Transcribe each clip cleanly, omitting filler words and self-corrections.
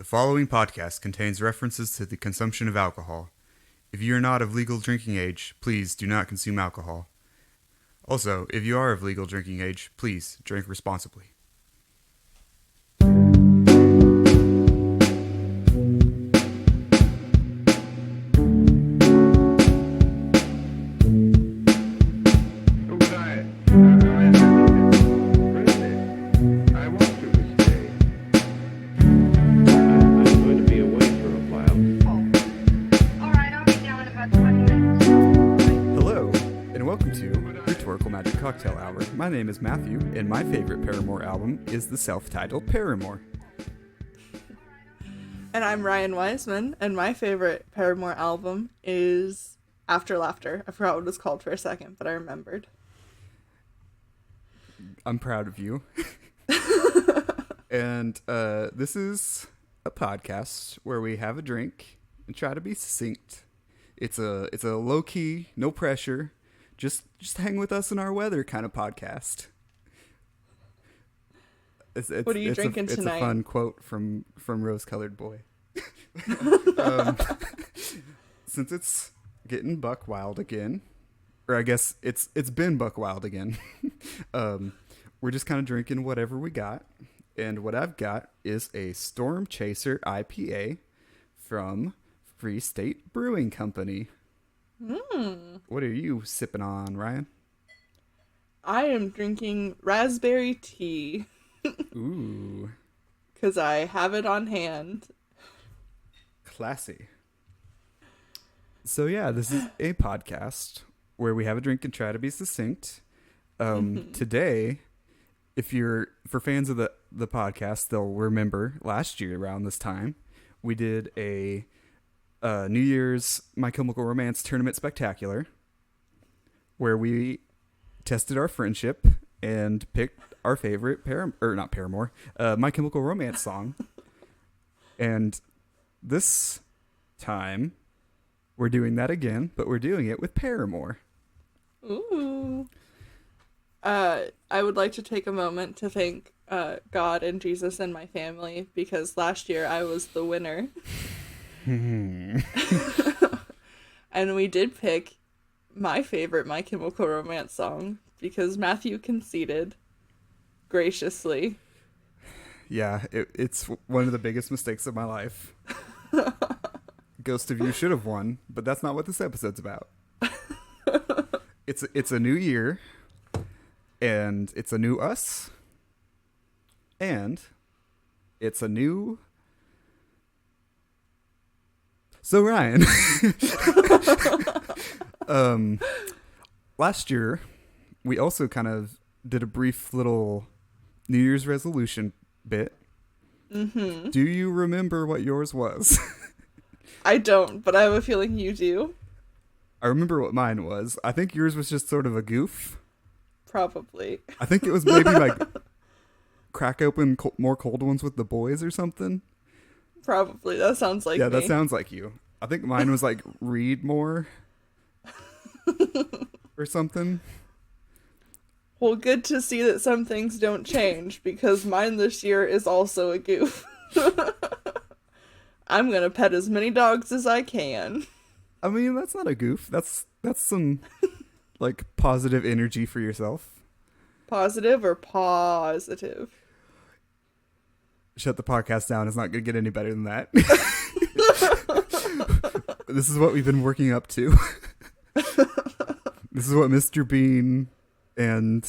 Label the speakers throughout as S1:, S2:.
S1: following podcast contains references to the consumption of alcohol. If you are not of legal drinking age, please do not consume alcohol. Also, if you are of legal drinking age, please drink responsibly. My name is Matthew, and my favorite Paramore album is the self-titled Paramore.
S2: And I'm Ryan Wiseman, and my favorite Paramore album is After Laughter. I forgot what it was called for a second, but I remembered.
S1: I'm proud of you. And this is a podcast where we have a drink and try to be succinct. It's a low-key, no pressure, just hang with us in our weather kind of podcast.
S2: What are you drinking tonight?
S1: It's a fun quote from Rose Colored Boy. Since it's getting buck wild again, or I guess it's been buck wild again, we're just kind of drinking whatever we got. And what I've got is a Storm Chaser IPA from Free State Brewing Company. What are you sipping on, Ryan?
S2: I am drinking raspberry tea.
S1: Ooh.
S2: Because I have it on hand.
S1: Classy. So yeah, this is a podcast where we have a drink and try to be succinct. Today, for fans of the podcast, they'll remember last year around this time, we did a New Year's My Chemical Romance Tournament Spectacular, where we tested our friendship and picked our favorite My Chemical Romance song. And this time, we're doing that again, but we're doing it with Paramore.
S2: Ooh. I would like to take a moment to thank God and Jesus and my family, because last year I was the winner. And we did pick my favorite My Chemical Romance song because Matthew conceded graciously.
S1: Yeah, it's one of the biggest mistakes of my life. Ghost of You should have won, but that's not what this episode's about. It's a new year, and it's a new us, and it's a new... So Ryan, last year, we also kind of did a brief little New Year's resolution bit. Mm-hmm. Do you remember what yours was?
S2: I don't, but I have a feeling you do.
S1: I remember what mine was. I think yours was just sort of a goof.
S2: Probably.
S1: I think it was maybe like crack open more cold ones with the boys or something.
S2: Probably. That sounds like me.
S1: Yeah, that sounds like you. I think mine was like read more or something.
S2: Well, good to see that some things don't change, because mine this year is also a goof. I'm going to pet as many dogs as I can.
S1: I mean, that's not a goof. That's some like positive energy for yourself.
S2: Positive or positive?
S1: Shut the podcast down. It's not going to get any better than that. This is what we've been working up to. This is what Mr. Bean and,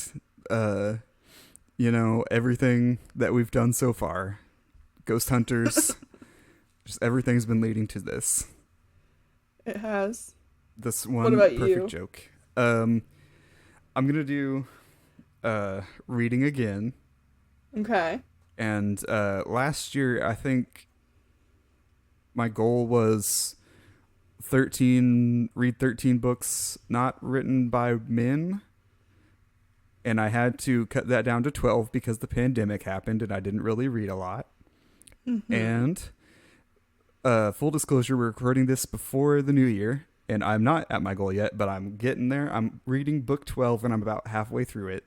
S1: everything that we've done so far. Ghost Hunters. Just everything's been leading to this.
S2: It has.
S1: This one
S2: what about
S1: perfect
S2: you?
S1: Joke. I'm going to do reading again.
S2: Okay.
S1: And last year, I think my goal was read 13 books not written by men. And I had to cut that down to 12 because the pandemic happened and I didn't really read a lot. Mm-hmm. And full disclosure, we're recording this before the new year. And I'm not at my goal yet, but I'm getting there. I'm reading book 12 and I'm about halfway through it.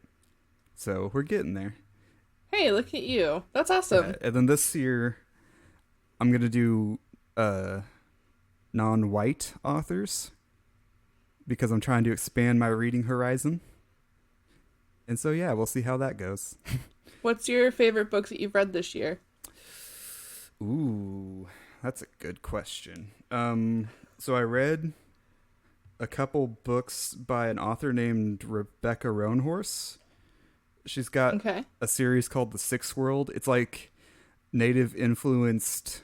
S1: So we're getting there.
S2: Hey, look at you. That's awesome.
S1: And then this year, I'm going to do non-white authors because I'm trying to expand my reading horizon. And so, yeah, we'll see how that goes.
S2: What's your favorite books that you've read this year?
S1: Ooh, that's a good question. So I read a couple books by an author named Rebecca Roanhorse. She's got a series called The Sixth World. It's like native influenced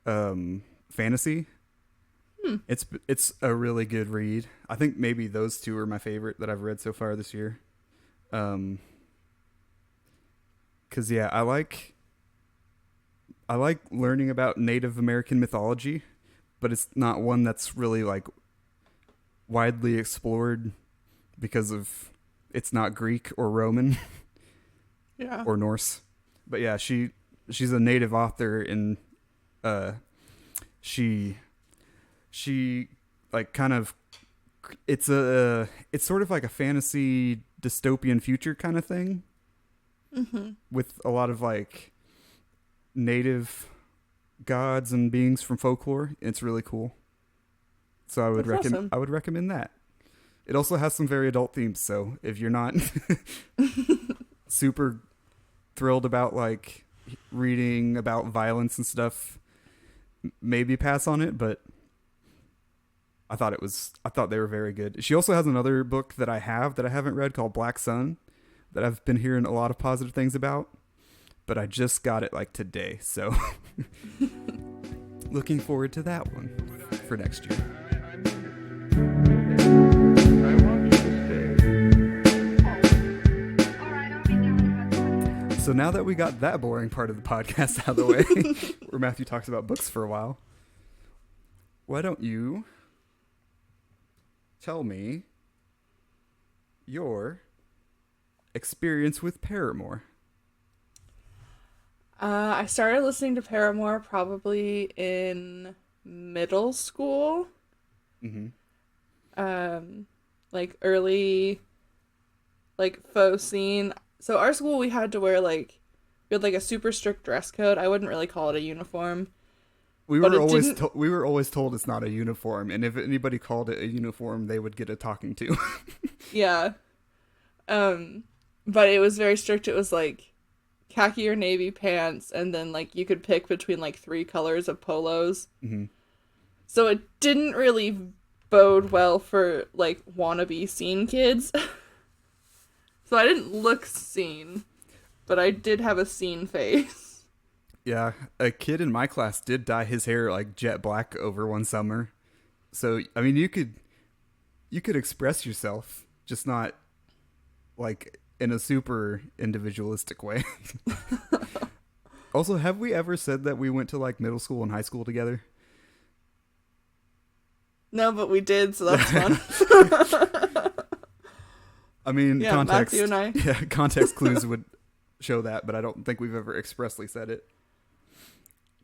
S1: fantasy. It's a really good read. I think maybe those two are my favorite that I've read so far this year. 'Cause yeah, I like learning about Native American mythology, but it's not one that's really like widely explored because of it's not Greek or Roman or Norse. But yeah, she's a native author, and she like kind of it's sort of like a fantasy dystopian future kind of thing. With a lot of like native gods and beings from folklore. It's really cool. So I would recommend that. It also has some very adult themes, so if you're not super thrilled about like reading about violence and stuff, maybe pass on it, but I thought they were very good. She also has another book that I haven't read called Black Sun that I've been hearing a lot of positive things about, but I just got it like today, so looking forward to that one for next year. So now that we got that boring part of the podcast out of the way, where Matthew talks about books for a while, why don't you tell me your experience with Paramore?
S2: I started listening to Paramore probably in middle school. Like early, like faux scene. So our school, we had to wear we had like a super strict dress code. I wouldn't really call it a uniform.
S1: We were always told it's not a uniform, and if anybody called it a uniform, they would get a talking to.
S2: Yeah. But it was very strict. It was like khaki or navy pants, and then like you could pick between like 3 colors of polos. So it didn't really bode well for like wannabe scene kids. So I didn't look scene, but I did have a scene face.
S1: Yeah, a kid in my class did dye his hair like jet black over one summer. So I mean, you could express yourself, just not like in a super individualistic way. Also, have we ever said that we went to like middle school and high school together?
S2: No, but we did, so that's fun.
S1: I mean,
S2: yeah,
S1: context.
S2: Matthew and I.
S1: Yeah, context clues would show that, but I don't think we've ever expressly said it.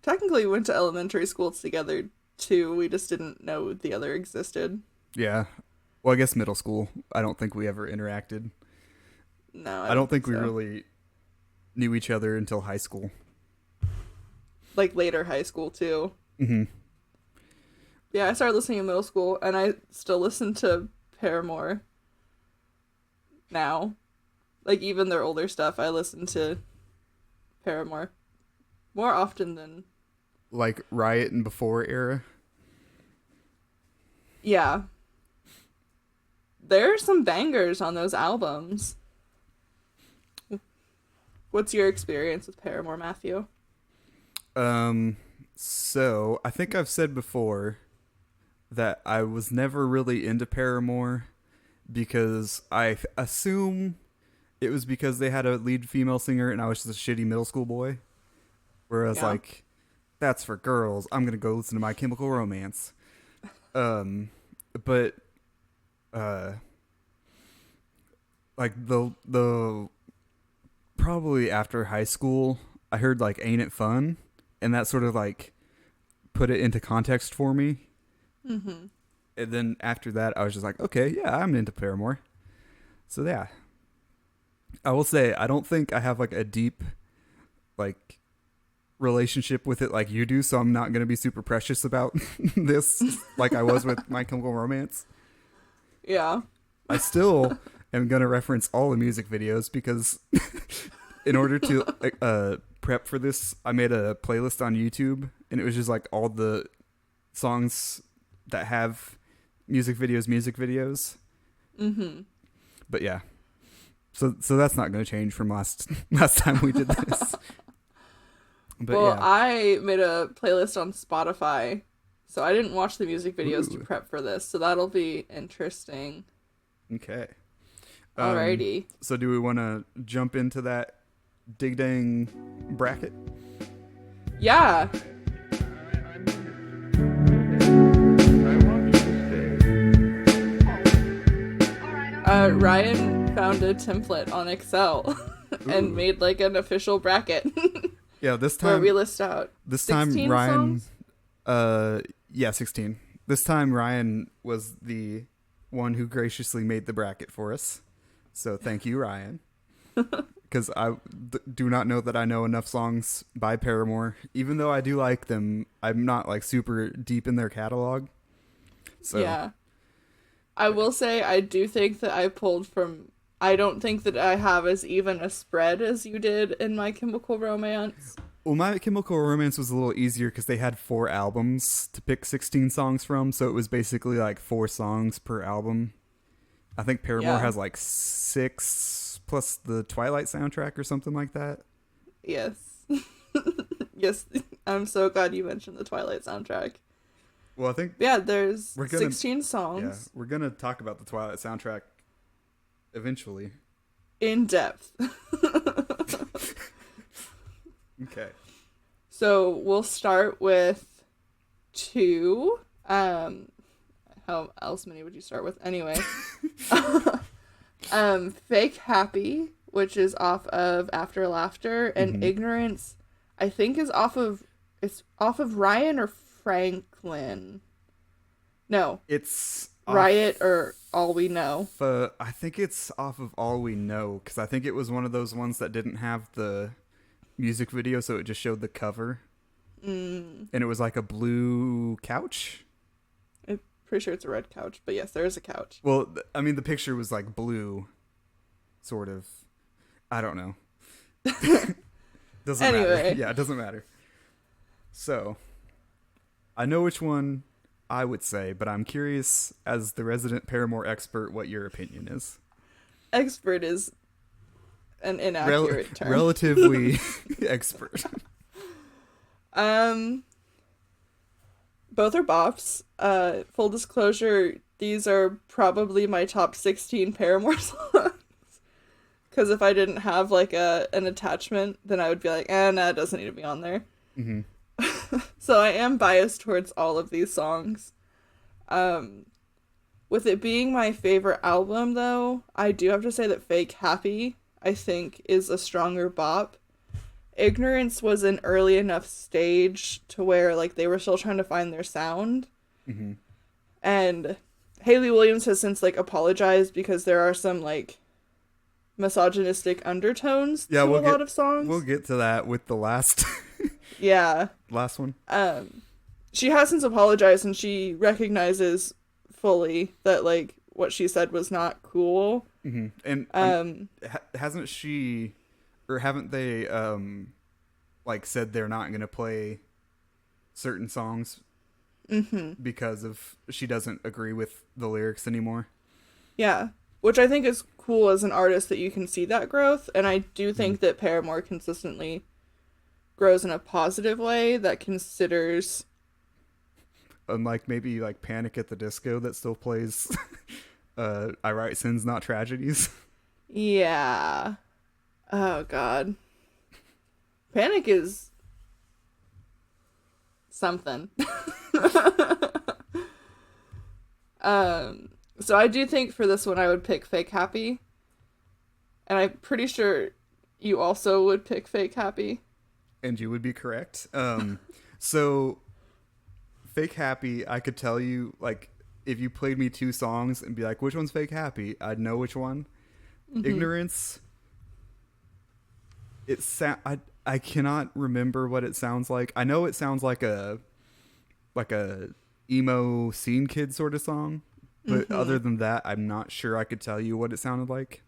S2: Technically, we went to elementary school together too. We just didn't know the other existed.
S1: Yeah. Well, I guess middle school. I don't think we ever interacted.
S2: No,
S1: I don't think we really knew each other until high school.
S2: Like later high school too. Yeah, I started listening in middle school, and I still listen to Paramore now. Like, even their older stuff, I listen to Paramore more often than...
S1: Like Riot and Before era?
S2: Yeah. There are some bangers on those albums. What's your experience with Paramore, Matthew?
S1: So, I think I've said before that I was never really into Paramore because I assume it was because they had a lead female singer and I was just a shitty middle school boy. Whereas, like, that's for girls. I'm going to go listen to My Chemical Romance. But, like, the probably after high school, I heard, like, Ain't It Fun? And that sort of, like, put it into context for me. And then after that, I was just like, okay, yeah, I'm into Paramore. So, yeah. I will say, I don't think I have, like, a deep, like, relationship with it like you do, so I'm not going to be super precious about this like I was with My Chemical Romance.
S2: Yeah.
S1: I still am going to reference all the music videos because in order to prep for this, I made a playlist on YouTube, and it was just like all the songs that have music videos.
S2: Mm-hmm.
S1: But yeah. So that's not going to change from last time we did this. But
S2: well,
S1: yeah.
S2: I made a playlist on Spotify, so I didn't watch the music videos to prep for this, so that'll be interesting.
S1: Okay.
S2: Alrighty.
S1: So do we want to jump into that dig dang bracket?
S2: Yeah. Ryan found a template on Excel and made like an official bracket.
S1: Yeah, this time
S2: where we list out
S1: this time Ryan
S2: songs?
S1: 16. This time Ryan was the one who graciously made the bracket for us. So thank you, Ryan. Because I do not know that I know enough songs by Paramore. Even though I do like them, I'm not like super deep in their catalog. So
S2: yeah. I will say I do think that I pulled from... I don't think that I have as even a spread as you did in My Chemical Romance.
S1: Well, My Chemical Romance was a little easier because they had 4 albums to pick 16 songs from, so it was basically like 4 songs per album. I think Paramore has like 6 plus the Twilight soundtrack or something like that.
S2: Yes. Yes, I'm so glad you mentioned the Twilight soundtrack.
S1: Well, I think...
S2: Yeah, there's 16 songs.
S1: Yeah, we're going to talk about the Twilight soundtrack eventually.
S2: In depth.
S1: Okay.
S2: So we'll start with 2. How else many would you start with anyway? Fake Happy, which is off of After Laughter, and Ignorance, I think is off of Ryan or Franklin. No.
S1: It's
S2: Riot or All We Know.
S1: I think it's off of All We Know, because I think it was one of those ones that didn't have the music video, so it just showed the cover. And it was like a blue couch.
S2: I'm pretty sure it's a red couch, but yes, there is a couch.
S1: Well, I mean, the picture was like blue, sort of. I don't know. Doesn't matter. Yeah, it doesn't matter. So, I know which one I would say, but I'm curious, as the resident Paramore expert, what your opinion is.
S2: Expert is an inaccurate term.
S1: Relatively expert.
S2: Both are bops. Full disclosure, these are probably my top 16 Paramore songs. Because if I didn't have like an attachment, then I would be like, nah, it doesn't need to be on there.
S1: Mm-hmm.
S2: So I am biased towards all of these songs. With it being my favorite album, though, I do have to say that Fake Happy, I think, is a stronger bop. Ignorance was an early enough stage to where like they were still trying to find their sound.
S1: Mm-hmm.
S2: And Hayley Williams has since like apologized because there are some like misogynistic undertones to a lot of songs.
S1: We'll get to that with the last last one.
S2: She has since apologized, and she recognizes fully that like what she said was not cool.
S1: Mm-hmm. And hasn't she, or haven't they like said they're not going to play certain songs because of she doesn't agree with the lyrics anymore? Yeah.
S2: Which I think is cool as an artist that you can see that growth. And I do think that Paramore consistently grows in a positive way that considers...
S1: Unlike maybe like Panic at the Disco that still plays I Write Sins Not Tragedies.
S2: Yeah. Oh, God. Panic is... something. So I do think for this one I would pick Fake Happy. And I'm pretty sure you also would pick Fake Happy.
S1: And you would be correct. So Fake Happy, I could tell you, like, if you played me 2 songs and be like, which one's Fake Happy? I'd know which one. Ignorance. I cannot remember what it sounds like. I know it sounds like a emo scene kid sort of song, but other than that, I'm not sure I could tell you what it sounded like.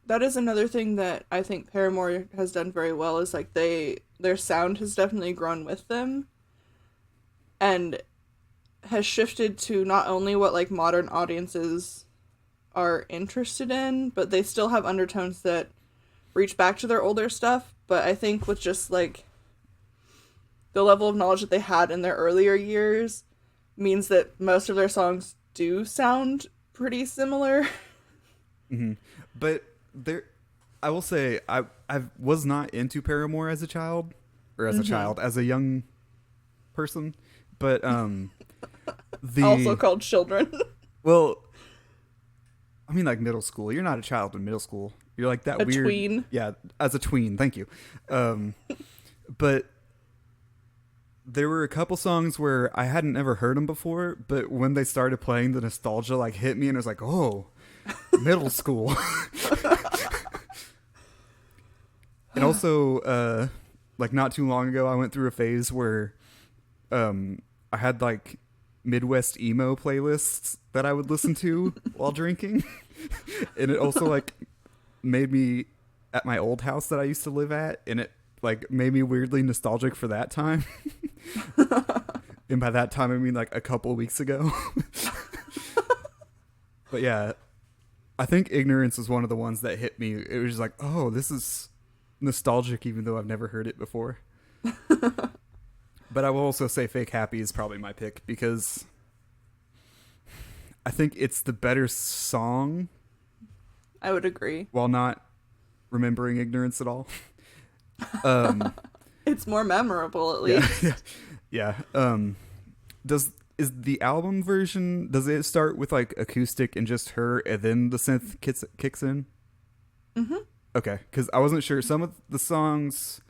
S2: That is another thing that I think Paramore has done very well, is like their sound has definitely grown with them and has shifted to not only what like modern audiences are interested in, but they still have undertones that reach back to their older stuff. But I think with just like the level of knowledge that they had in their earlier years means that most of their songs do sound pretty similar.
S1: But there, I will say, I was not into Paramore as a child, or as a child, as a young person. But
S2: Also called children.
S1: Well, I mean, like middle school. You're not a child in middle school. You're like that weird
S2: tween.
S1: Yeah, as a tween. Thank you. But there were a couple songs where I hadn't ever heard them before, but when they started playing, the nostalgia like hit me, and it was like, oh, middle school. And also, like not too long ago, I went through a phase where I had like Midwest emo playlists that I would listen to while drinking. And it also like made me at my old house that I used to live at, and it like made me weirdly nostalgic for that time. And by that time I mean like a couple weeks ago. But yeah, I think Ignorance was one of the ones that hit me. It was just like, oh, this is nostalgic even though I've never heard it before. But I will also say Fake Happy is probably my pick because I think it's the better song.
S2: I would agree.
S1: While not remembering Ignorance at all.
S2: It's more memorable, at least.
S1: Yeah. Is the album version, does it start with like acoustic and just her and then the synth kicks in? Okay, because I wasn't sure. Some of the songs,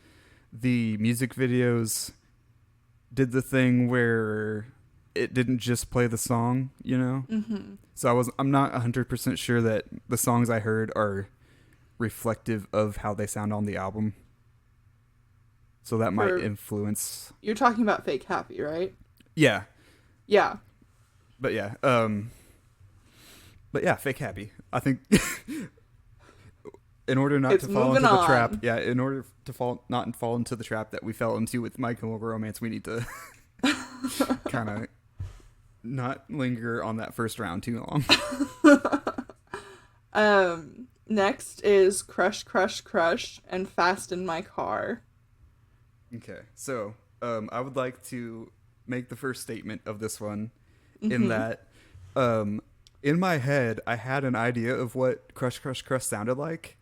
S1: the music videos did the thing where it didn't just play the song, you know? So I'm not 100% sure that the songs I heard are reflective of how they sound on the album. So that might influence.
S2: You're talking about Fake Happy, right?
S1: Yeah.
S2: Yeah.
S1: But yeah, Fake Happy. I think in order not to fall into the trap, in order to not fall into the trap that we fell into with My Chemical Romance, we need to kind of not linger on that first round too
S2: long. Next is Crush, Crush, Crush and Fast in My Car.
S1: Okay, so I would like to make the first statement of this one in that in my head I had an idea of what Crush, Crush, Crush sounded like.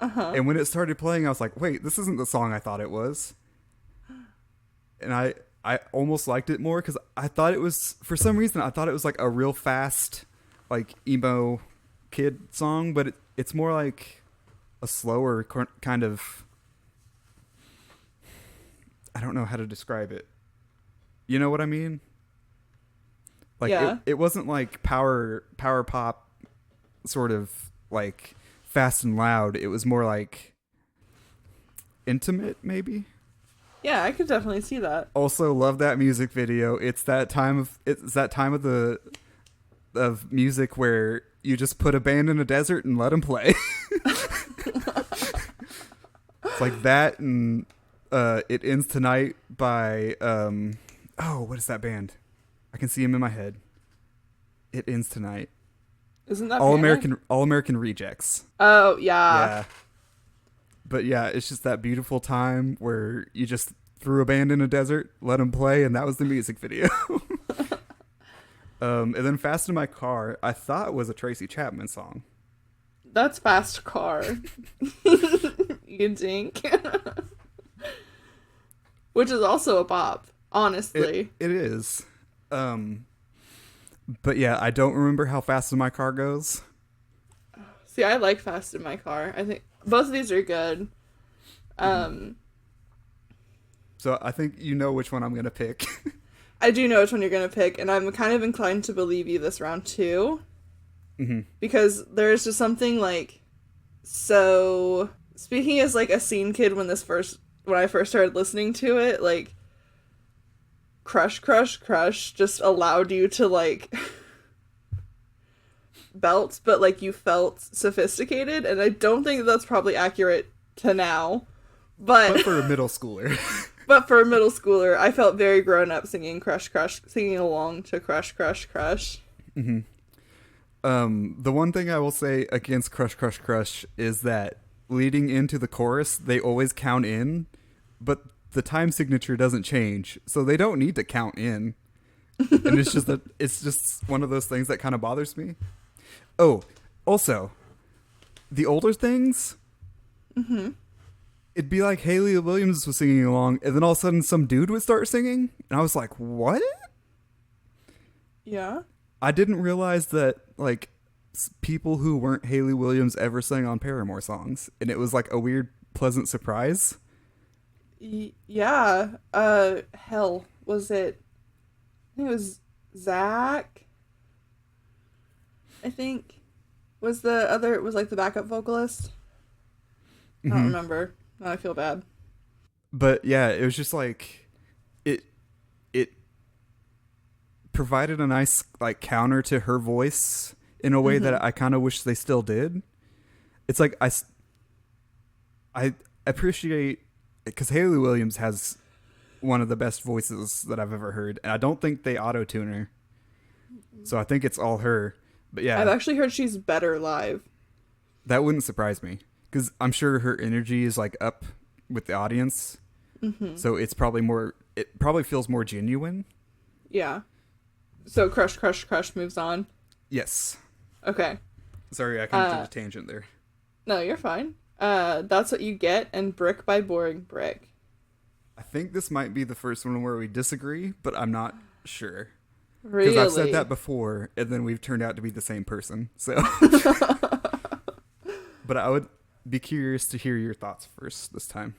S1: And when it started playing, I was like, wait, this isn't the song I thought it was. And I almost liked it more because I thought it was, for some reason, I thought it was like a real fast, like emo kid song, but it's more like a slower kind of, I don't know how to describe it. You know what I mean? Like it wasn't like power pop sort of like fast and loud. It was more like intimate, maybe.
S2: Yeah, I could definitely see that.
S1: Also, love that music video. It's that time of music where you just put a band in a desert and let them play. It's like that, and It Ends Tonight by what is that band? I can see him in my head. It Ends Tonight.
S2: Isn't that
S1: All American Rejects?
S2: Oh yeah.
S1: Yeah. But yeah, it's just that beautiful time where you just threw a band in a desert, let them play, and that was the music video. And then Fast in My Car, I thought was a Tracy Chapman song.
S2: That's Fast Car. You think? Which is also a bop, honestly.
S1: It is. But yeah, I don't remember how Fast in My Car goes.
S2: See, I like Fast in My Car. I think both of these are good.
S1: So I think you know which one I'm going to pick.
S2: I do know which one you're going to pick, and I'm kind of inclined to believe you this round too. Because there's just something like, so speaking as like a scene kid when when I first started listening to it, like Crush Crush Crush just allowed you to like belt, but like you felt sophisticated, and I don't think that's probably accurate to now. But
S1: for a middle schooler.
S2: But for a middle schooler, I felt very grown up singing Crush Crush, singing along to Crush Crush Crush.
S1: Mm-hmm. The one thing I will say against Crush Crush Crush is that leading into the chorus, they always count in, but the time signature doesn't change, so they don't need to count in. And it's just one of those things that kind of bothers me. Oh, also, the older things, it'd be like Hayley Williams was singing along, and then all of a sudden some dude would start singing, and I was like, what?
S2: Yeah.
S1: I didn't realize that, like, people who weren't Hayley Williams ever sang on Paramore songs, and it was like a weird, pleasant surprise.
S2: Yeah. Hell, was it? I think it was Zach. I think was like the backup vocalist. I don't remember. Now I feel bad.
S1: But yeah, it was just like it provided a nice like counter to her voice in a way that I kind of wish they still did. It's like I appreciate, because Hayley Williams has one of the best voices that I've ever heard, and I don't think they auto-tune her. So I think it's all her. But yeah,
S2: I've actually heard she's better live.
S1: That wouldn't surprise me, because I'm sure her energy is like up with the audience. So it probably feels more genuine.
S2: Yeah. So Crush Crush Crush moves on.
S1: Yes.
S2: Okay.
S1: Sorry, I kind of took a tangent there.
S2: No, you're fine. That's What You Get and Brick by Boring Brick.
S1: I think this might be the first one where we disagree, but I'm not sure.
S2: Really?
S1: Because I've said that before, and then we've turned out to be the same person. So, but I would be curious to hear your thoughts first this time.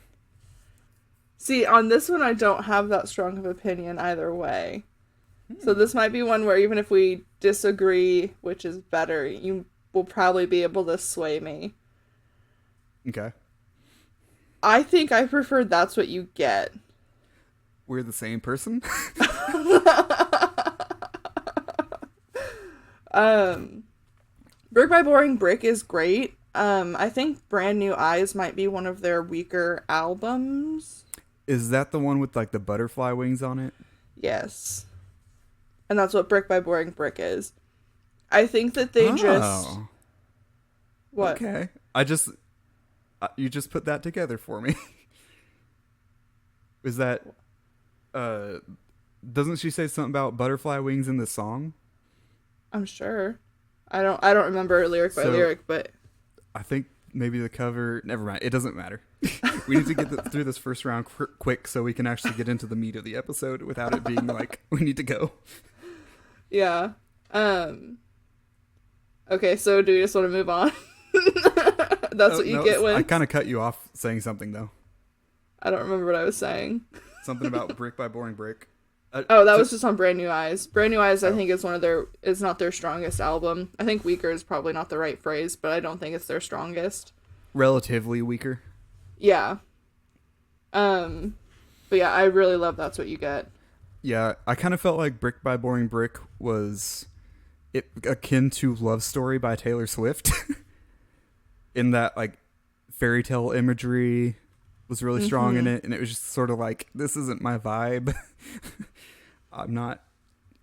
S2: See, on this one, I don't have that strong of opinion either way. So this might be one where even if we disagree, which is better, you will probably be able to sway me.
S1: Okay.
S2: I think I prefer That's What You Get.
S1: We're the same person?
S2: Brick by Boring Brick is great. I think Brand New Eyes might be one of their weaker albums.
S1: Is that the one with like the butterfly wings on it?
S2: Yes. And that's what Brick by Boring Brick is. I think that they just... What?
S1: Okay. You just put that together for me. Is that... doesn't she say something about butterfly wings in the song?
S2: I'm sure. I don't remember lyric by lyric, but...
S1: I think maybe the cover... Never mind. It doesn't matter. We need to get through this first round quick so we can actually get into the meat of the episode without it being like, we need to go.
S2: Yeah. Okay, so do we just want to move on? That's what you get when...
S1: I kind of cut you off saying something, though.
S2: I don't remember what I was saying.
S1: Something about Brick by Boring Brick.
S2: That was just on Brand New Eyes. Brand New Eyes, I think, is is not their strongest album. I think weaker is probably not the right phrase, but I don't think it's their strongest.
S1: Relatively weaker.
S2: Yeah. But yeah, I really love That's What You Get.
S1: Yeah, I kind of felt like Brick by Boring Brick was akin to Love Story by Taylor Swift. In that, like, fairy tale imagery was really strong in it, and it was just sort of like, this isn't my vibe. I'm not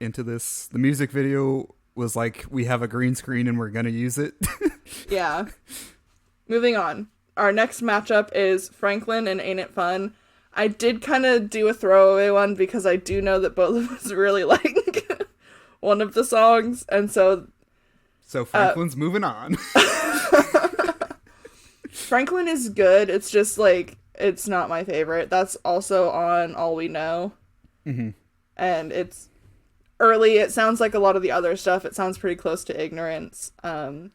S1: into this. The music video was like, we have a green screen and we're gonna use it.
S2: Yeah. Moving on. Our next matchup is Franklin and Ain't It Fun. I did kind of do a throwaway one because I do know that both of us really like one of the songs, and so
S1: Franklin's moving on.
S2: Franklin is good. It's just like, it's not my favorite. That's also on All We Know. And it's early. It sounds like a lot of the other stuff. It sounds pretty close to Ignorance. Ain't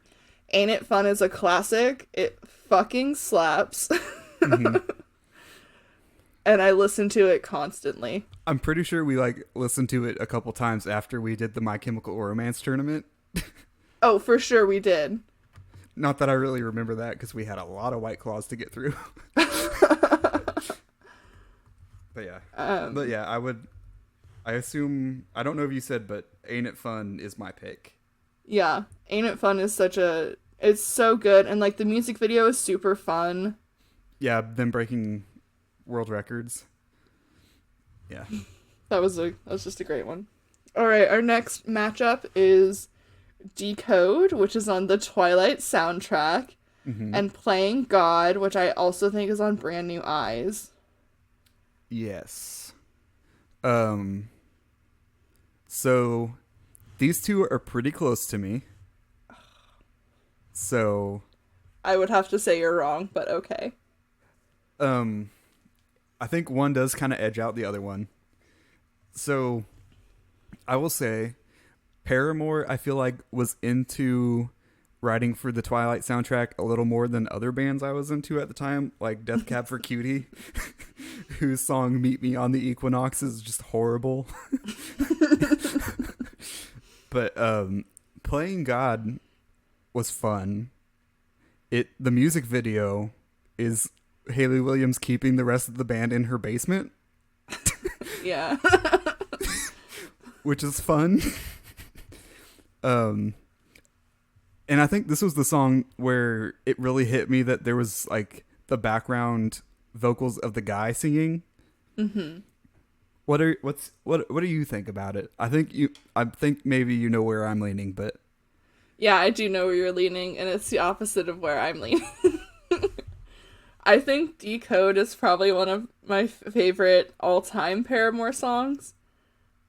S2: It Fun is a classic. It fucking slaps. And I listen to it constantly.
S1: I'm pretty sure we like listened to it a couple times after we did the My Chemical Romance tournament.
S2: Oh, for sure we did.
S1: Not that I really remember that because we had a lot of White Claws to get through. But yeah. But
S2: Um,
S1: yeah, I assume, I don't know if you said, but Ain't It Fun is my pick.
S2: yeah, Ain't It Fun is it's so good, and like the music video is super fun.
S1: Yeah, them breaking world records. Yeah.
S2: That was just a great one. All right, our next matchup is Decode, which is on the Twilight soundtrack,
S1: Mm-hmm.
S2: and Playing God, which I also think is on Brand New Eyes.
S1: Yes. Um, so these two are pretty close to me. So,
S2: I would have to say you're wrong, but okay.
S1: um, I think one does kind of edge out the other one. So, I will say Paramore, I feel like, was into writing for the Twilight soundtrack a little more than other bands I was into at the time, like Death Cab for Cutie, whose song Meet Me on the Equinox is just horrible. But Playing God was fun. The music video is Haley Williams keeping the rest of the band in her basement,
S2: Yeah.
S1: which is fun. Um and I think this was the song where it really hit me that there was like the background vocals of the guy singing.
S2: Mm-hmm.
S1: What do you think about it? I think maybe you know where I'm leaning, but
S2: Yeah, I do know where you're leaning, and it's the opposite of where I'm leaning. I think Decode is probably one of my favorite all-time Paramore songs.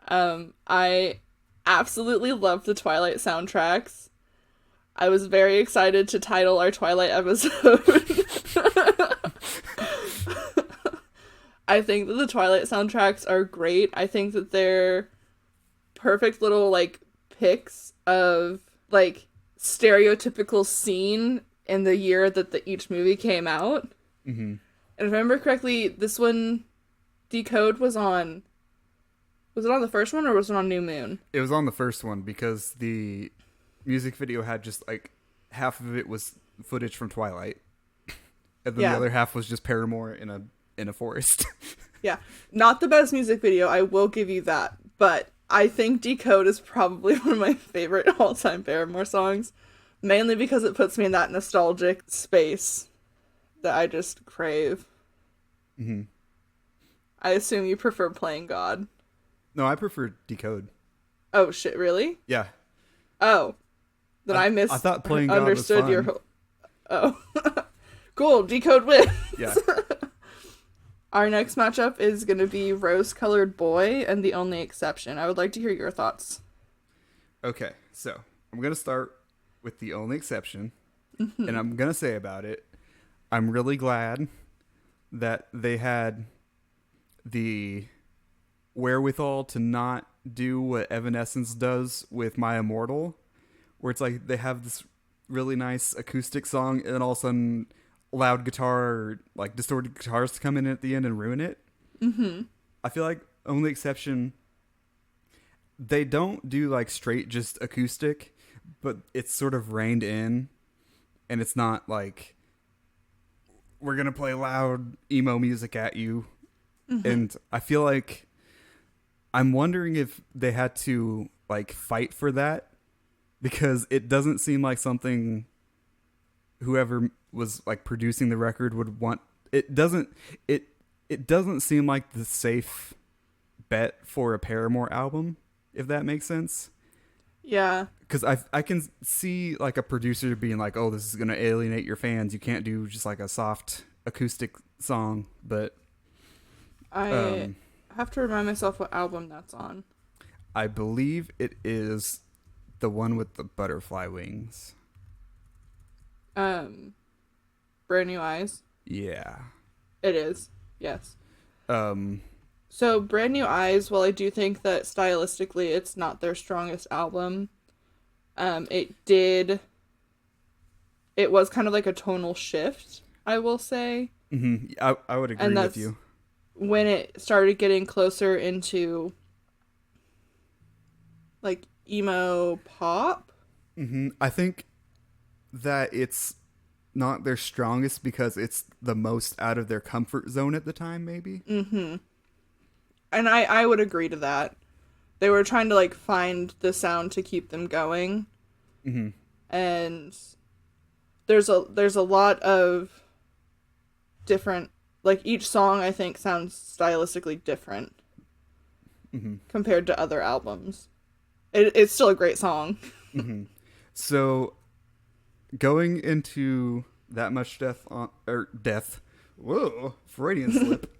S2: I absolutely love the Twilight soundtracks. I was very excited to title our Twilight episode. I think that the Twilight soundtracks are great. I think that they're perfect little like picks of like stereotypical scene in the year that each movie came out.
S1: mm-hmm.
S2: And if I remember correctly, this one Decode was it on the first one or was it on New Moon?
S1: It was on the first one because the music video had just like half of it was footage from Twilight, and then the
S2: Yeah.
S1: other half was just Paramore in a forest.
S2: Yeah. Not the best music video, I will give you that. But I think Decode is probably one of my favorite all-time Paramore songs, mainly because it puts me in that nostalgic space that I just crave.
S1: Mm-hmm.
S2: I assume you prefer Playing God.
S1: No, I prefer Decode.
S2: Oh shit, really?
S1: Yeah,
S2: Oh. Then I
S1: I thought Playing God was
S2: understood your
S1: fun.
S2: whole. Oh. Cool, Decode wins.
S1: Yeah.
S2: Our next matchup is going to be Rose Colored Boy and The Only Exception. I would like to hear your thoughts.
S1: Okay, so I'm gonna start with The Only Exception, and I'm gonna say about it, I'm really glad that they had the wherewithal to not do what Evanescence does with My Immortal, where it's like they have this really nice acoustic song and then all of a sudden loud guitar or like distorted guitars come in at the end and ruin it.
S2: Mm-hmm.
S1: I feel like Only Exception, they don't do like straight just acoustic, but it's sort of reined in, and it's not like we're gonna play loud emo music at you.
S2: Mm-hmm.
S1: And I feel like I'm wondering if they had to like fight for that, because it doesn't seem like something whoever was like producing the record would want. It doesn't seem like the safe bet for a Paramore album, if that makes sense.
S2: Yeah.
S1: Because I can see like a producer being like, oh, this is gonna alienate your fans, you can't do just like a soft acoustic song. But
S2: I have to remind myself what album that's on.
S1: I believe it is the one with the butterfly wings.
S2: Brand New Eyes.
S1: Yeah.
S2: It is. Yes.
S1: Um
S2: So Brand New Eyes, while I do think that stylistically it's not their strongest album, it was kind of like a tonal shift, I will say.
S1: I would agree
S2: And
S1: with
S2: that's
S1: you.
S2: when it started getting closer into like emo pop.
S1: I think that it's not their strongest because it's the most out of their comfort zone at the time, maybe.
S2: And I would agree to that. They were trying to like find the sound to keep them going.
S1: Mm-hmm.
S2: And there's a lot of different, like each song I think sounds stylistically different compared to other albums. It's still a great song.
S1: Mm-hmm. So going into that much whoa, Freudian slip.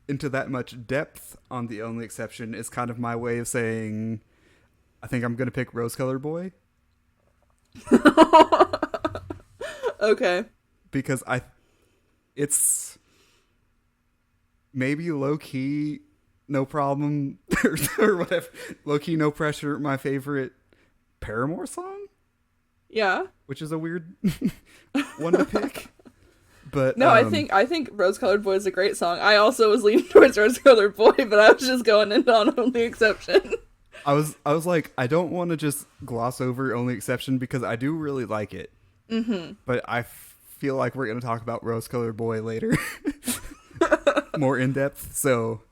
S1: Into that much depth on The Only Exception is kind of my way of saying I think I'm gonna pick Rose Colored Boy.
S2: Okay.
S1: Because it's maybe low key, no problem, or whatever. Low key, no pressure. My favorite Paramore song.
S2: Yeah.
S1: Which is a weird one to pick. But
S2: no, I think Rose Colored Boy is a great song. I also was leaning towards Rose Colored Boy, but I was just going in on Only Exception.
S1: I was like, I don't want to just gloss over Only Exception because I do really like it. Mm-hmm. But I feel like we're going to talk about Rose Colored Boy later. More in depth, so.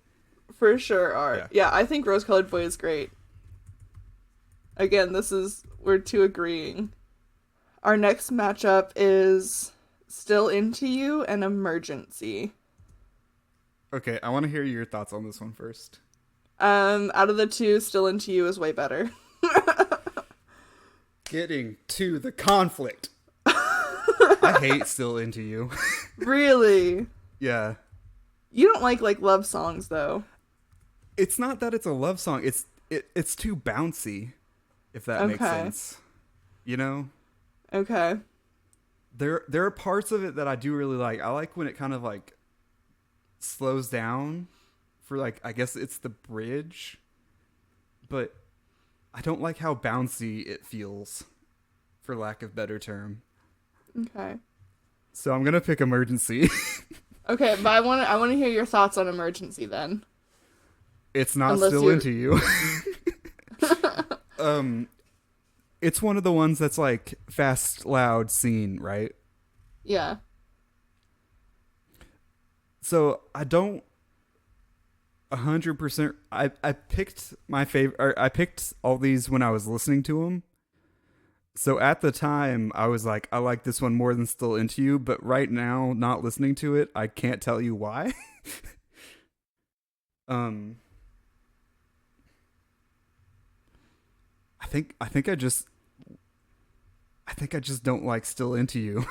S2: For sure, yeah, I think Rose Colored Boy is great. Again, we're two agreeing. Our next matchup is Still Into You and Emergency.
S1: Okay, I want to hear your thoughts on this one first.
S2: Out of the two, Still Into You is way better.
S1: Getting to the conflict. I hate Still Into You.
S2: Really?
S1: Yeah.
S2: You don't like love songs though.
S1: It's not that it's a love song. It's too bouncy, if that makes sense. You know?
S2: Okay.
S1: There are parts of it that I do really like. I like when it kind of like slows down for like, I guess it's the bridge, but I don't like how bouncy it feels, for lack of better term.
S2: Okay.
S1: So I'm gonna pick Emergency.
S2: Okay, but I want to hear your thoughts on Emergency then.
S1: It's not Still Into You. It's one of the ones that's like fast, loud scene, right?
S2: Yeah.
S1: So I don't 100%. I picked my favorite. Or I picked all these when I was listening to them. So at the time, I was like, I like this one more than Still Into You. But right now, not listening to it, I can't tell you why. I think I just don't like Still Into You.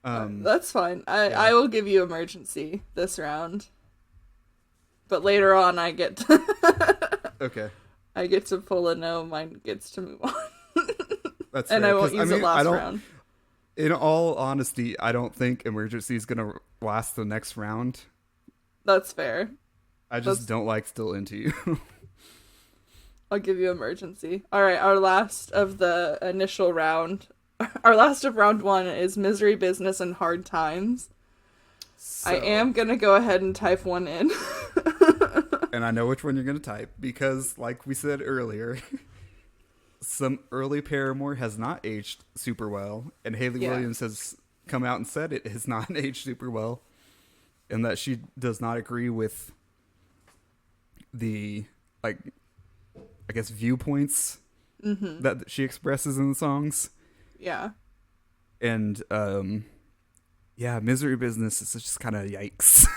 S2: That's fine. I will give you Emergency this round. But later on I get to
S1: Okay.
S2: I get to pull a no, mine gets to move on.
S1: That's fair,
S2: and I won't use it last round.
S1: In all honesty, I don't think Emergency is gonna last the next round.
S2: That's fair.
S1: I just don't like Still Into You.
S2: I'll give you Emergency. Alright, our last of the initial round. Our last of round one is Misery Business and Hard Times. So, I am gonna go ahead and type one in.
S1: And I know which one you're gonna type, because like we said earlier, some early Paramore has not aged super well, and Hayley Williams has come out and said it has not aged super well, and that she does not agree with the, like, I guess, viewpoints that she expresses in the songs.
S2: Yeah.
S1: And, Misery Business is just kind of yikes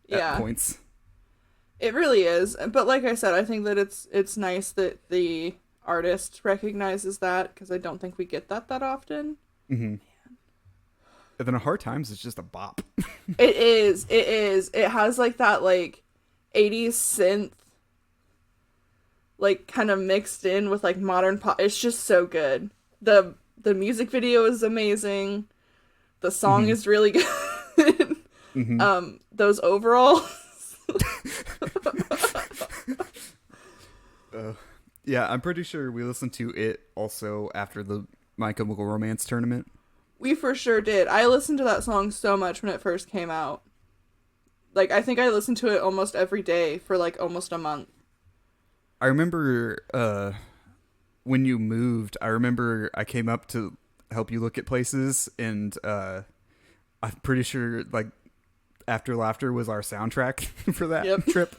S1: at points.
S2: It really is. But like I said, I think that it's nice that the artist recognizes that, because I don't think we get that often.
S1: Mm-hmm. And then a Hard Times is just a bop.
S2: It is. It has like that like 80s synth like kind of mixed in with like modern pop. It's just so good. The music video is amazing. The song is really good. Those overalls.
S1: Yeah, I'm pretty sure we listened to it also after the My Chemical Romance tournament.
S2: We for sure did. I listened to that song so much when it first came out. Like, I think I listened to it almost every day for like almost a month.
S1: I remember when you moved, I remember I came up to help you look at places, and I'm pretty sure like After Laughter was our soundtrack for that
S2: Yep.
S1: trip.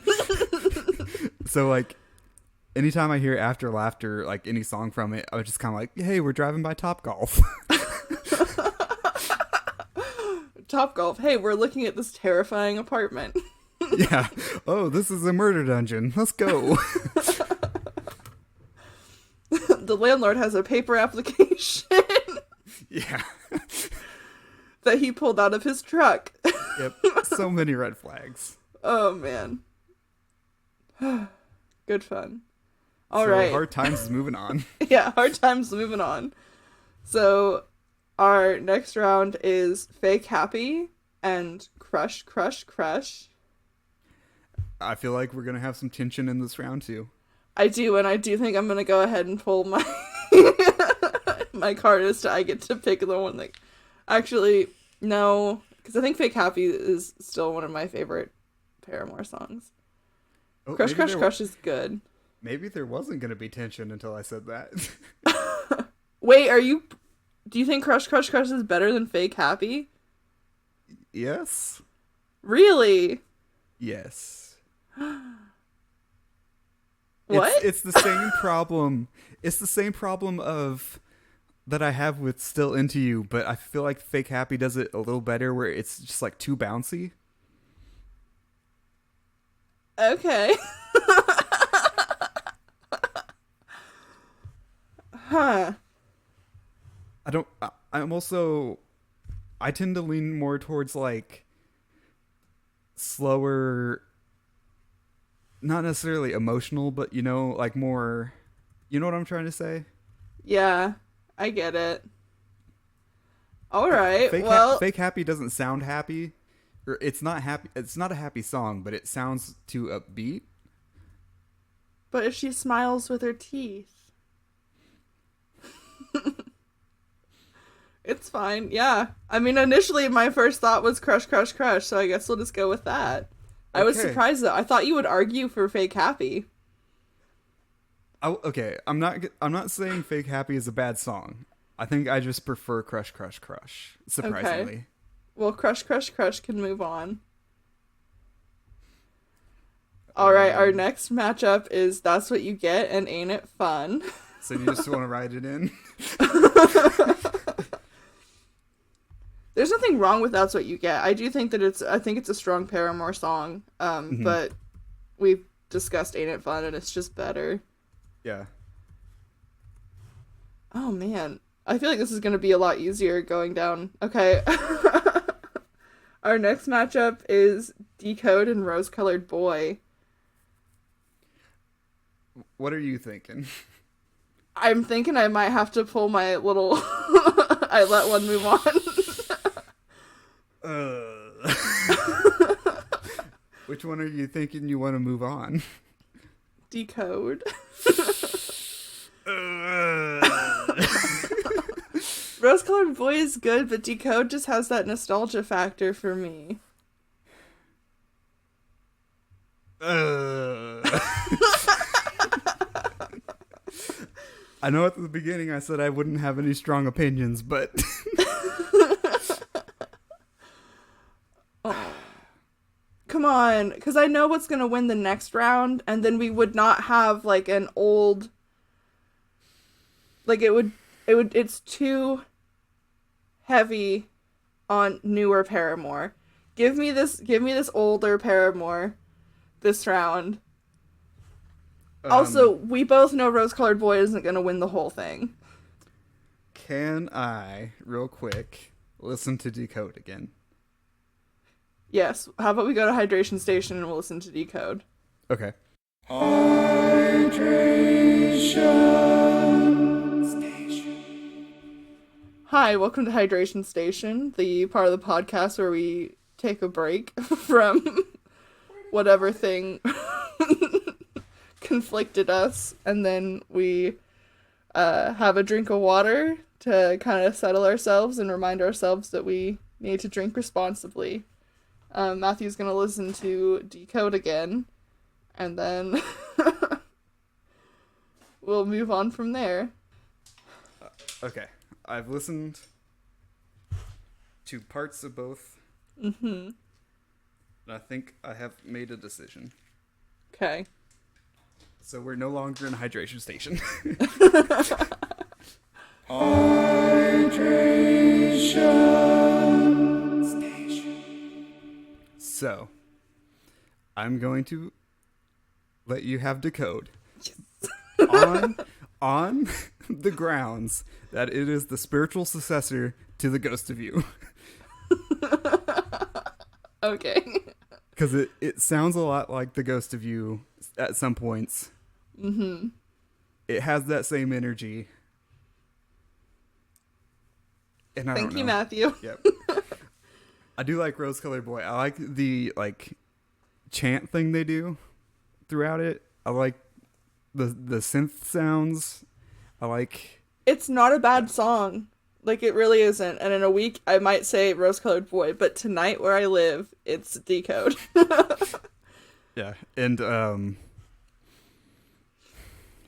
S1: So like anytime I hear After Laughter, like any song from it, I was just kind of like, hey, we're driving by Topgolf.
S2: Topgolf. Hey, we're looking at this terrifying apartment.
S1: Yeah. Oh, this is a murder dungeon. Let's go.
S2: The landlord has a paper application
S1: Yeah.
S2: that he pulled out of his truck.
S1: Yep. So many red flags.
S2: Oh, man. Good fun. All
S1: So
S2: right.
S1: Hard Times is moving on.
S2: Yeah, hard times moving on. So our next round is Fake Happy and Crush, Crush, Crush.
S1: I feel like we're going to have some tension in this round too.
S2: I do, and I do think I'm going to go ahead and pull my my card as to I get to pick the one that... Actually, no, because I think Fake Happy is still one of my favorite Paramore songs.
S1: Oh,
S2: Crush,
S1: maybe
S2: Crush, Crush is good.
S1: Maybe there wasn't going to be tension until I said that.
S2: Wait, do you think Crush, Crush, Crush is better than Fake Happy?
S1: Yes.
S2: Really?
S1: Yes.
S2: What?
S1: It's the same problem. It's the same problem of that I have with Still Into You, but I feel like Fake Happy does it a little better where it's just like too bouncy.
S2: Okay. Huh.
S1: I tend to lean more towards like slower, not necessarily emotional, but like more, you know what I'm trying to say?
S2: Yeah, I get it. All right.
S1: Fake Happy doesn't sound happy, or it's not happy. It's not a happy song, but it sounds too upbeat.
S2: But if she smiles with her teeth. It's fine. Yeah. I mean, initially my first thought was Crush, Crush, Crush, so I guess we'll just go with that. I was surprised though. I thought you would argue for Fake Happy.
S1: Okay, I'm not saying Fake Happy is a bad song. I think I just prefer Crush, Crush, Crush, surprisingly.
S2: Okay. Well, Crush, Crush, Crush can move on. All right, our next matchup is That's What You Get and Ain't It Fun.
S1: So you just want to write it in?
S2: There's nothing wrong with That's What You Get. I do think that I think it's a strong Paramore song. But we've discussed Ain't It Fun and it's just better.
S1: Yeah.
S2: Oh man. I feel like this is going to be a lot easier going down. Okay. Our next matchup is Decode and Rose Colored Boy.
S1: What are you thinking?
S2: I'm thinking I might have to pull my little I let one move on.
S1: Which one are you thinking you want to move on?
S2: Decode. Rose Colored Boy is good, but Decode just has that nostalgia factor for me.
S1: I know at the beginning I said I wouldn't have any strong opinions, but...
S2: Come on, because I know what's going to win the next round, and then we would not have, like, an old... Like, it's too heavy on newer Paramore. Give me this older Paramore this round. Also, we both know Rose Colored Boy isn't going to win the whole thing.
S1: Can I, real quick, listen to Decode again?
S2: Yes. How about we go to Hydration Station and we'll listen to Decode?
S1: Okay.
S2: Hydration Station. Hi, welcome to Hydration Station, the part of the podcast where we take a break from whatever thing conflicted us, and then we have a drink of water to kind of settle ourselves and remind ourselves that we need to drink responsibly. Matthew's gonna listen to Decode again, and then we'll move on from there.
S1: Okay, I've listened to parts of both.
S2: Mm-hmm.
S1: And I think I have made a decision.
S2: Okay.
S1: So we're no longer in a hydration station. Hydration station. So, I'm going to let you have Decode. on the grounds that it is the spiritual successor to the Ghost of You.
S2: Okay.
S1: Because it sounds a lot like the Ghost of You at some points.
S2: Mm-hmm.
S1: It has that same energy. And
S2: Thank you, Matthew.
S1: Yep. I do like Rose Colored Boy. I like the chant thing they do throughout it. I like the synth sounds. I like.
S2: It's not a bad song. Like, it really isn't. And in a week, I might say Rose Colored Boy, but tonight where I live, it's Decode.
S1: Yeah. And,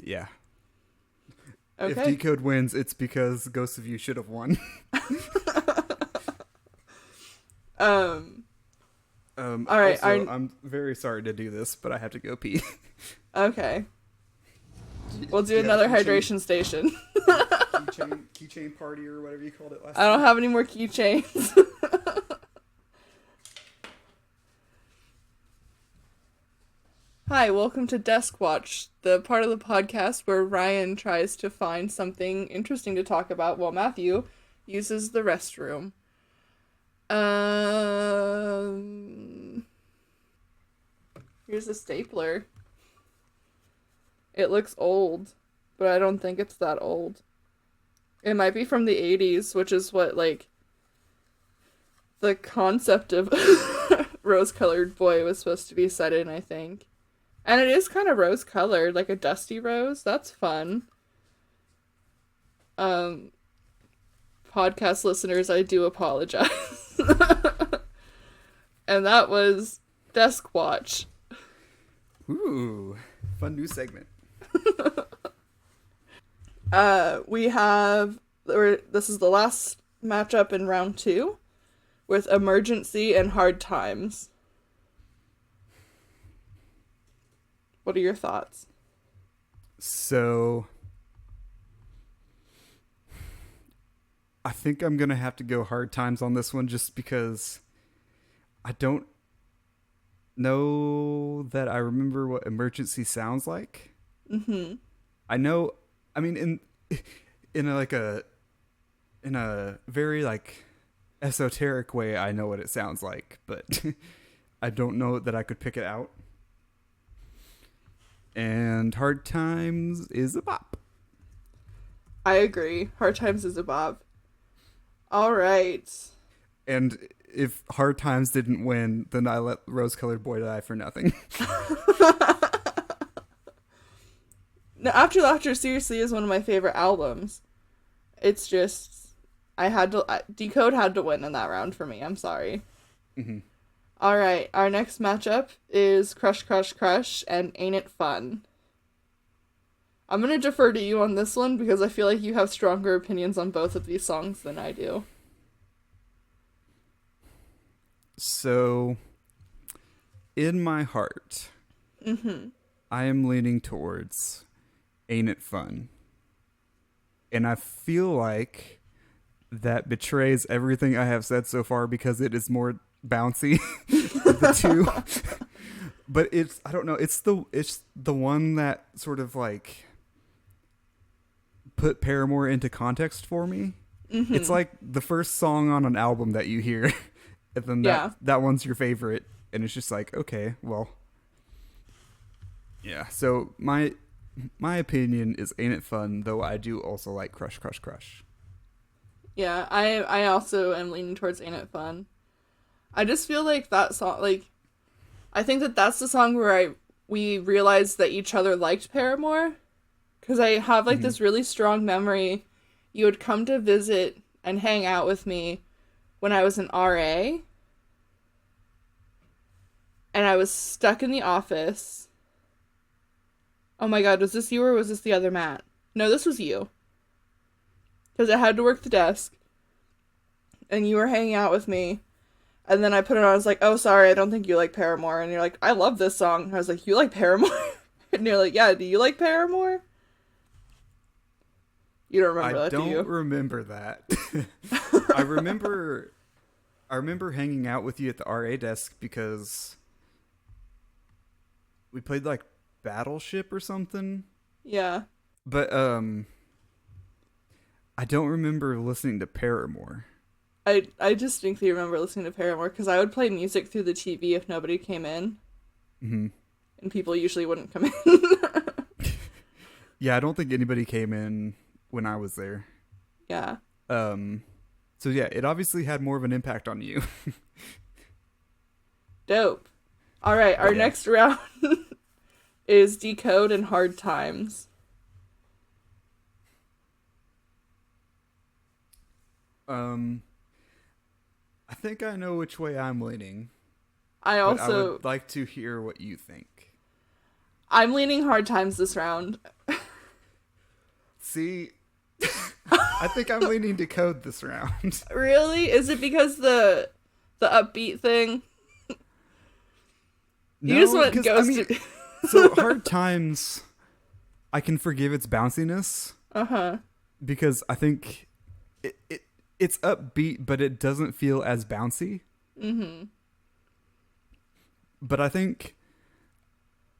S1: yeah.
S2: Okay.
S1: If Decode wins, it's because Ghost of You should have won.
S2: All right.
S1: Also, I'm very sorry to do this, but I have to go pee.
S2: Okay. We'll do another hydration station.
S1: Keychain party or whatever you called it last
S2: I don't have any more keychains. Hi, welcome to Desk Watch, the part of the podcast where Ryan tries to find something interesting to talk about while Matthew uses the restroom. Here's a stapler. It looks old, but I don't think it's that old. It might be from the 80s, which is what, the concept of Rose-Colored Boy was supposed to be set in, I think. And it is kind of rose-colored, like a dusty rose. That's fun. Podcast listeners, I do apologize. And that was Desk Watch.
S1: Ooh, fun new segment.
S2: This is the last matchup in round 2 with Emergency and Hard Times. What are your thoughts?
S1: So, I think I'm going to have to go Hard Times on this one just because I don't know that I remember what Emergency sounds like.
S2: Mm-hmm.
S1: I know, I mean, in a very esoteric way, I know what it sounds like, but I don't know that I could pick it out. And Hard Times is a bop.
S2: I agree. Hard Times is a bop. All right.
S1: And if Hard Times didn't win, then I let Rose Colored Boy die for nothing.
S2: No, After Laughter seriously is one of my favorite albums. It's just, Decode had to win in that round for me. I'm sorry.
S1: Mm-hmm.
S2: All right, our next matchup is Crush, Crush, Crush and Ain't It Fun. I'm going to defer to you on this one because I feel like you have stronger opinions on both of these songs than I do.
S1: So, in my heart, I am leaning towards Ain't It Fun. And I feel like that betrays everything I have said so far because it is more bouncy of the two. But I don't know, it's the one that sort of put Paramore into context for me. Mm-hmm. It's like the first song on an album that you hear and then that one's your favorite and it's just like, okay, well, yeah. So my opinion is Ain't It Fun, though I do also like Crush, Crush, Crush.
S2: Yeah, I also am leaning towards Ain't It Fun. I just feel like that song, I think that's the song where we realized that each other liked Paramore. Because I have, this really strong memory. You would come to visit and hang out with me when I was an RA. And I was stuck in the office. Oh my god, was this you or was this the other Matt? No, this was you. Because I had to work the desk. and you were hanging out with me. And then I put it on, I was like, oh, sorry, I don't think you like Paramore. And you're like, I love this song. And I was like, you like Paramore? And you're like, yeah, do you like Paramore? You don't remember that, do you?
S1: I don't remember that. I remember hanging out with you at the RA desk because we played like Battleship or something.
S2: Yeah.
S1: But I don't remember listening to Paramore.
S2: I distinctly remember listening to Paramore because I would play music through the TV if nobody came in.
S1: Mm-hmm.
S2: And people usually wouldn't come in.
S1: Yeah, I don't think anybody came in when I was there.
S2: Yeah.
S1: So yeah, it obviously had more of an impact on you.
S2: Dope. All right, our next round is Decode and Hard Times.
S1: I think I know which way I'm leaning.
S2: I
S1: would like to hear what you think.
S2: I'm leaning Hard Times this round.
S1: See, I think I'm leaning Decode this round.
S2: Really? Is it because the upbeat thing?
S1: No,
S2: you just went ghosted.
S1: So Hard Times, I can forgive its bounciness.
S2: Uh-huh.
S1: Because I think it's upbeat, but it doesn't feel as bouncy.
S2: Mm-hmm.
S1: But I think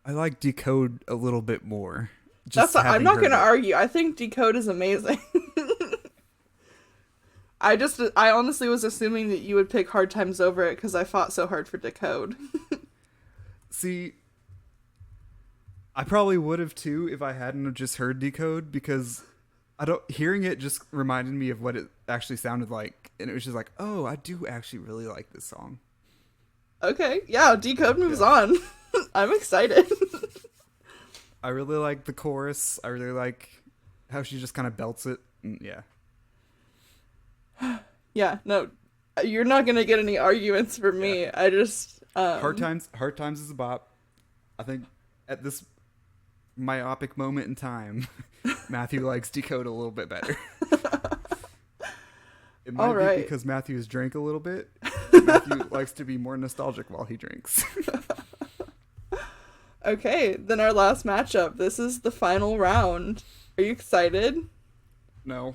S1: I like Decode a little bit more.
S2: I'm not going to argue. I think Decode is amazing. I honestly was assuming that you would pick Hard Times over it because I fought so hard for Decode.
S1: See, I probably would have too if I hadn't have just heard Decode, because hearing it just reminded me of what it actually sounded like, and it was just like, oh, I do actually really like this song.
S2: Okay, yeah, Decode moves on. I'm excited.
S1: I really like the chorus. I really like how she just kind of belts it. Yeah.
S2: Yeah, no, you're not gonna get any arguments from me. Yeah. I just
S1: Hard Times is a bop. I think at this myopic moment in time, Matthew likes Decode a little bit better. It might be because Matthew has drank a little bit. Matthew likes to be more nostalgic while he drinks.
S2: Okay, then our last matchup. This is the final round. Are you excited?
S1: No.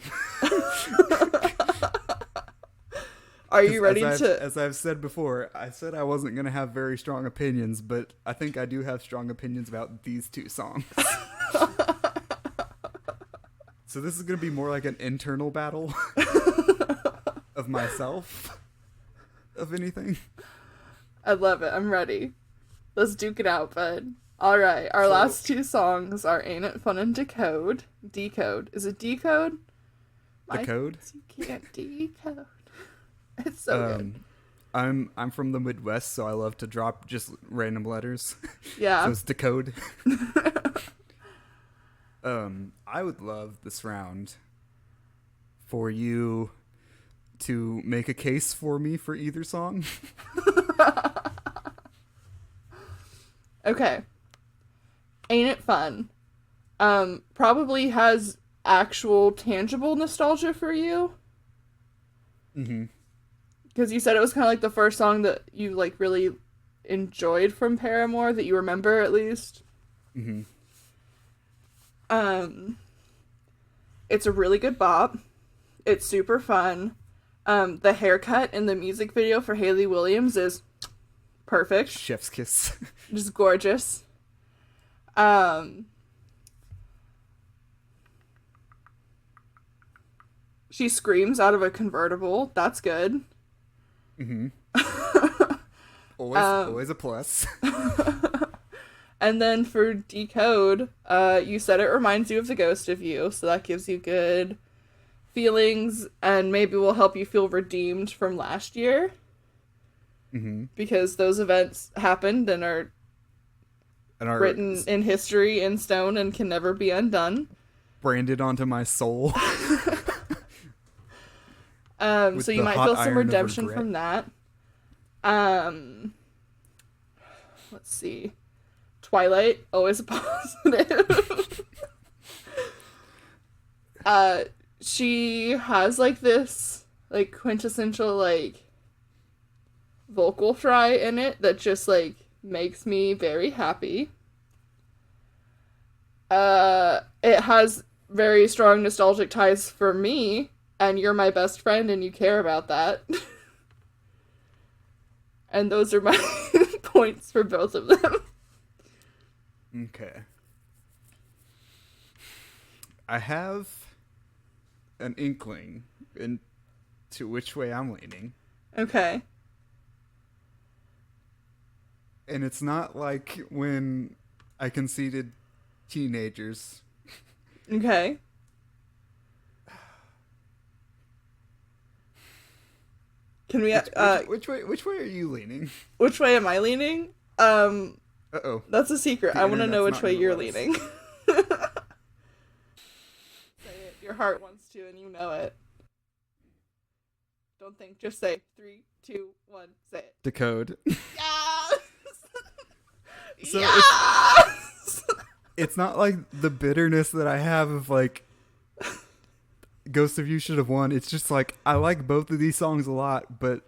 S2: Are you ready to...
S1: As I've said before, I said I wasn't going to have very strong opinions, but I think I do have strong opinions about these two songs. So this is going to be more like an internal battle of myself, of anything.
S2: I love it. I'm ready. Let's duke it out, bud. All right. Our last two songs are Ain't It Fun and Decode. Decode. Is it Decode?
S1: Decode?
S2: You can't decode. It's so good.
S1: I'm from the Midwest, so I love to drop just random letters.
S2: Yeah.
S1: So it's Decode. I would love this round for you to make a case for me for either song.
S2: Okay. Ain't It Fun? Probably has actual tangible nostalgia for you.
S1: Mm-hmm.
S2: Because you said it was kind of like the first song that you like really enjoyed from Paramore, that you remember at least.
S1: Mm-hmm.
S2: It's a really good bop. It's super fun. The haircut in the music video for Hayley Williams is perfect.
S1: Chef's kiss.
S2: Just gorgeous. She screams out of a convertible. That's good.
S1: Mm-hmm. Always a plus.
S2: And then for Decode, you said it reminds you of the ghost of you, so that gives you good feelings and maybe will help you feel redeemed from last year.
S1: Mm-hmm.
S2: Because those events happened and are written in history in stone and can never be undone.
S1: Branded onto my soul.
S2: So you might feel some redemption from that. Let's see. Twilight, always a positive. She has like this like quintessential like vocal fry in it that just like makes me very happy. It has very strong nostalgic ties for me, and you're my best friend and you care about that. And those are my points for both of them.
S1: Okay. I have an inkling into which way I'm leaning.
S2: Okay.
S1: And it's not like when I conceded teenagers.
S2: Okay. Can we
S1: which way are you leaning?
S2: Which way am I leaning?
S1: Uh-oh.
S2: That's a secret. I want to know which way you're leaning. Say it. Your heart wants to and you know it. Don't think, just say 3, 2, 1, say it.
S1: Decode.
S2: Yes!
S1: So
S2: yes!
S1: It's not like the bitterness that I have of like Ghost of You Should Have Won. It's just like I like both of these songs a lot, but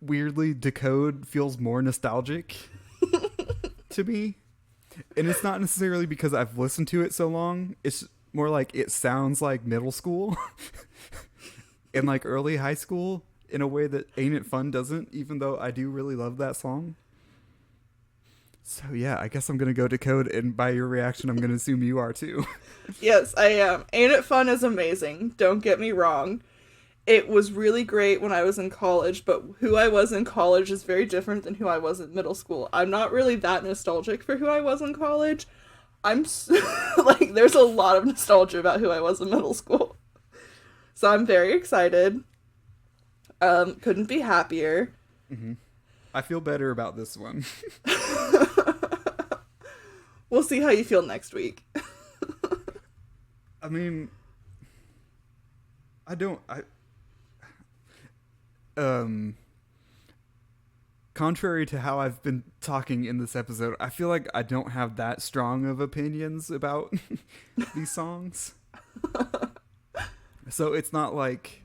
S1: weirdly Decode feels more nostalgic to me. And it's not necessarily because I've listened to it so long. It's more like it sounds like middle school and like early high school in a way that Ain't It Fun doesn't, even though I do really love that song. So yeah, I guess I'm going to go Decode, and by your reaction, I'm going to assume you are too.
S2: Yes, I am. Ain't It Fun is amazing. Don't get me wrong. It was really great when I was in college, but who I was in college is very different than who I was in middle school. I'm not really that nostalgic for who I was in college. Like, there's a lot of nostalgia about who I was in middle school. So I'm very excited. Couldn't be happier.
S1: Mm-hmm. I feel better about this one.
S2: We'll see how you feel next week.
S1: I mean, contrary to how I've been talking in this episode, I feel like I don't have that strong of opinions about these songs. So it's not like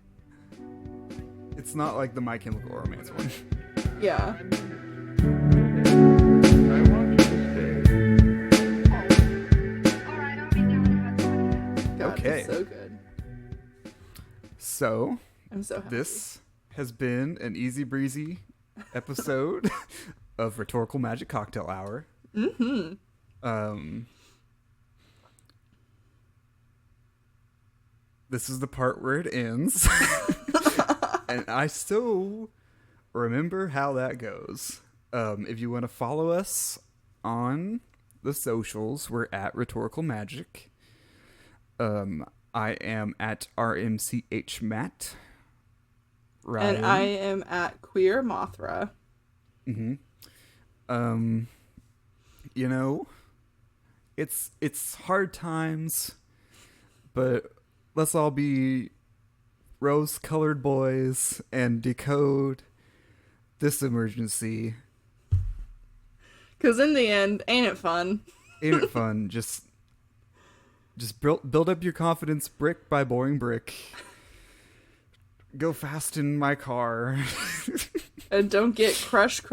S1: the My Chemical Romance one.
S2: Yeah. God,
S1: okay.
S2: So good.
S1: So
S2: I'm so happy.
S1: This has been an easy breezy episode of Rhetorical Magic Cocktail Hour. Mm-hmm. This is the part where it ends. And I still remember how that goes. If you want to follow us on the socials, we're at Rhetorical Magic. I am at RMCHMatt. Ryan.
S2: And I am at Queer Mothra.
S1: Mm-hmm. You know, it's hard times, but let's all be rose-colored boys and decode this emergency.
S2: 'Cause in the end, ain't it fun?
S1: Ain't it fun? Just build up your confidence brick by boring brick. Go fast in my car.
S2: And don't get crushed.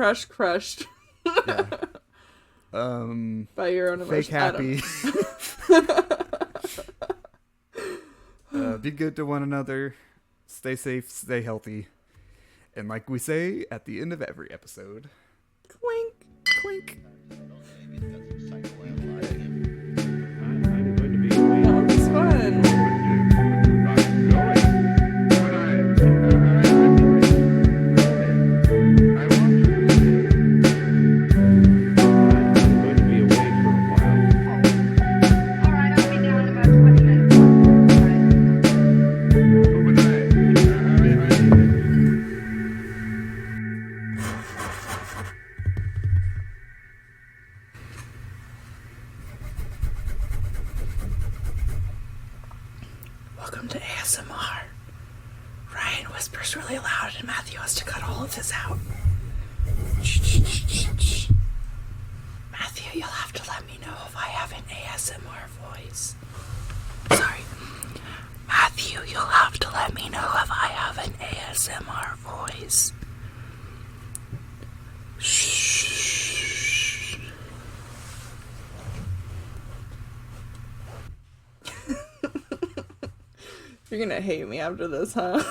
S1: Yeah.
S2: By your own
S1: fake
S2: emotion.
S1: Happy. Be good to one another. Stay safe, stay healthy. And like we say at the end of every episode,
S2: Clink.
S1: clink.
S2: That was fun. Welcome to ASMR. Ryan whispers really loud and Matthew has to cut all of this out. Matthew, you'll have to let me know if I have an ASMR voice. Sorry. Matthew, you'll have to let me know if I have an voice. You're gonna hate me after this, huh?